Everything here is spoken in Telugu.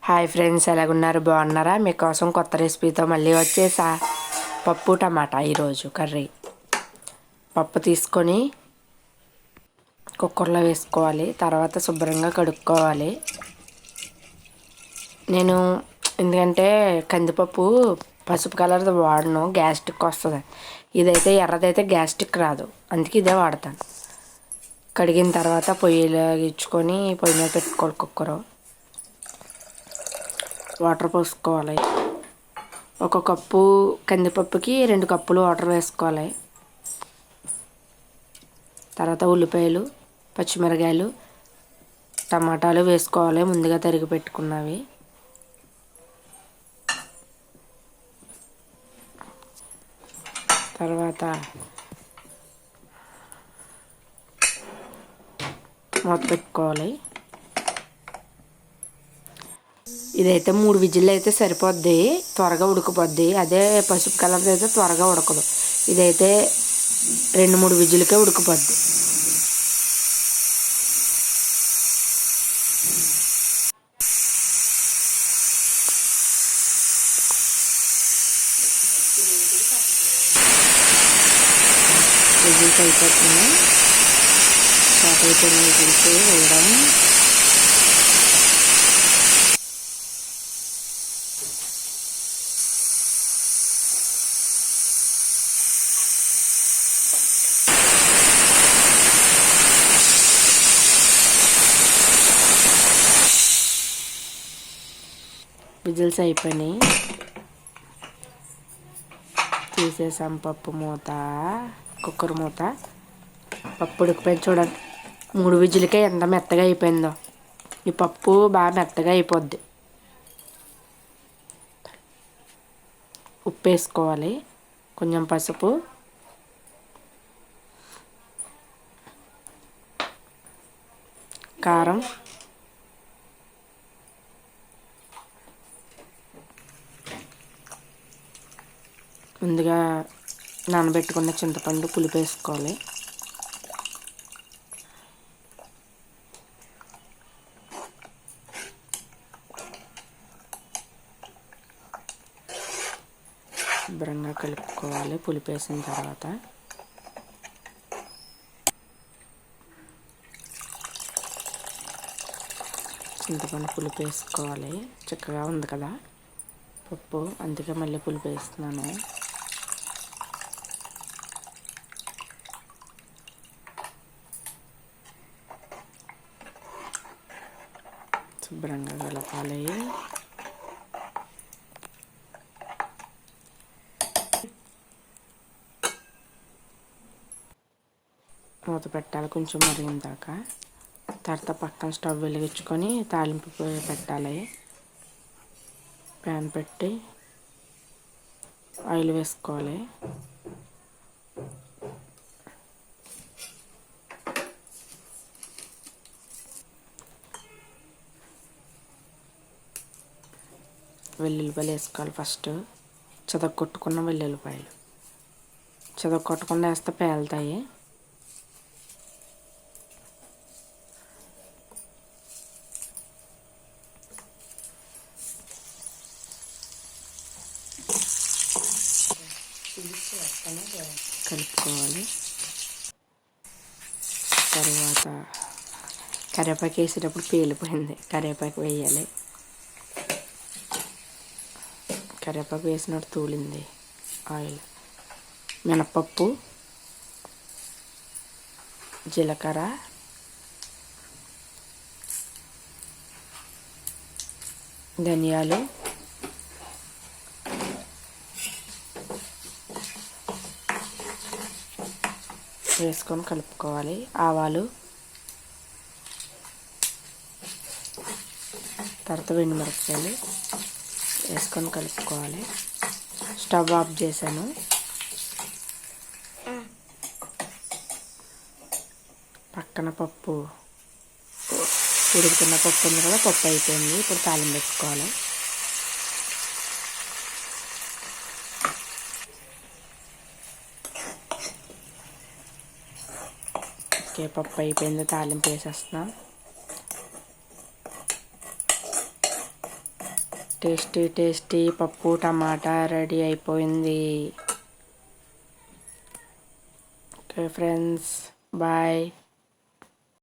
Hi friends, ఎలాగున్నారు? బాగున్నారా? మీకోసం కొత్త రెసిపీతో మళ్ళీ వచ్చేసా. పప్పు టమాటా ఈరోజు కర్రీ. పప్పు తీసుకొని కుక్కర్లో వేసుకోవాలి. తర్వాత శుభ్రంగా కడుక్కోవాలి. నేను ఎందుకంటే కందిపప్పు పసుపు కలర్ది వాడను, గ్యాస్ట్రిక్ వస్తుంది. ఇదైతే ఎర్రదైతే గ్యాస్ట్రిక్ రాదు, అందుకే ఇదే వాడతాను. కడిగిన తర్వాత పొయ్యిలో ఇచ్చుకొని పొయ్యి మీద పెట్టుకోవాలి. కుక్కరు వాటర్ పోసుకోవాలి. ఒక కప్పు కందిపప్పుకి 2 కప్పులు వాటర్ వేసుకోవాలి. తర్వాత ఉల్లిపాయలు, పచ్చిమిరకాయలు, టమాటాలు వేసుకోవాలి, ముందుగా తరిగి పెట్టుకున్నవి. తర్వాత మూత పెట్టుకోవాలి. ఇదైతే 3 విజిల్లు అయితే సరిపోద్ది, త్వరగా ఉడికిపోద్ది. అదే పసుపు కలర్ది అయితే త్వరగా ఉడకదు. ఇదైతే 2-3 విజిల్కే ఉడికిపోద్ది. విజిల్స్ అయిపోతుంది. స్టార్ట్ అయిపోయిన విజిల్స్ వేయడం. విజిల్స్ అయిపోయినాయి, తీసేసాం పప్పు మూత, కుక్కర్ మూత. పప్పు ఉడికిపోయింది చూడండి. 3 విజిల్కే ఎంత మెత్తగా అయిపోయిందో. ఈ పప్పు బాగా మెత్తగా అయిపోద్ది. ఉప్పు వేసుకోవాలి, కొంచెం పసుపు, కారం, ముందుగా నానబెట్టుకున్న చింతపండు, పులుపు వేసుకోవాలి. శుభ్రంగా కలుపుకోవాలి. పులుపు వేసిన తర్వాత చింతపండు పులుపు వేసుకోవాలి. చిక్కగా ఉంది కదా పప్పు, అందుకే మళ్ళీ పులుపు వేస్తున్నాను. శుభ్రంగా కలపాలి. మూత పెట్టాలి కొంచెం మరిగిన దాకా. తర్వాత పక్కన స్టవ్ వెలిగించుకొని తాలింపు పెట్టాలి. ప్యాన్ పెట్టి ఆయిల్ వేసుకోవాలి. వెల్లుల్లిపాయలు వేసుకోవాలి. ఫస్ట్ కొట్టుకున్న వెల్లుల్లిపాయలు, కొట్టకుండా వేస్తే పేలుతాయి. కలుపుకోవాలి. తర్వాత కరివేపాకు వేసేటప్పుడు పేలిపోయింది, కరివేపాకు వేయాలి. కరివేపాకు వేసినట్టు తూలింది ఆయిల్. మినపప్పు, జీలకర్ర, ధనియాలు, వేసుకొని కలుపుకోవాలి. ఆవాలు, తర్వాత ఎండుమిరపకాయలు వేసుకొని కలుపుకోవాలి. స్టవ్ ఆఫ్ చేశాను. పక్కన పప్పు ఉడుకుతున్న పప్పు ఉంది కదా, పప్పు అయిపోయింది. ఇప్పుడు తాలింపు పెట్టుకోవాలి. ఓకే, పప్పు అయిపోయింది. తాలింపు వేసేస్తున్నా. టేస్టీ టేస్టీ పప్పు టమాటా రెడీ అయిపోయింది. Okay friends, bye.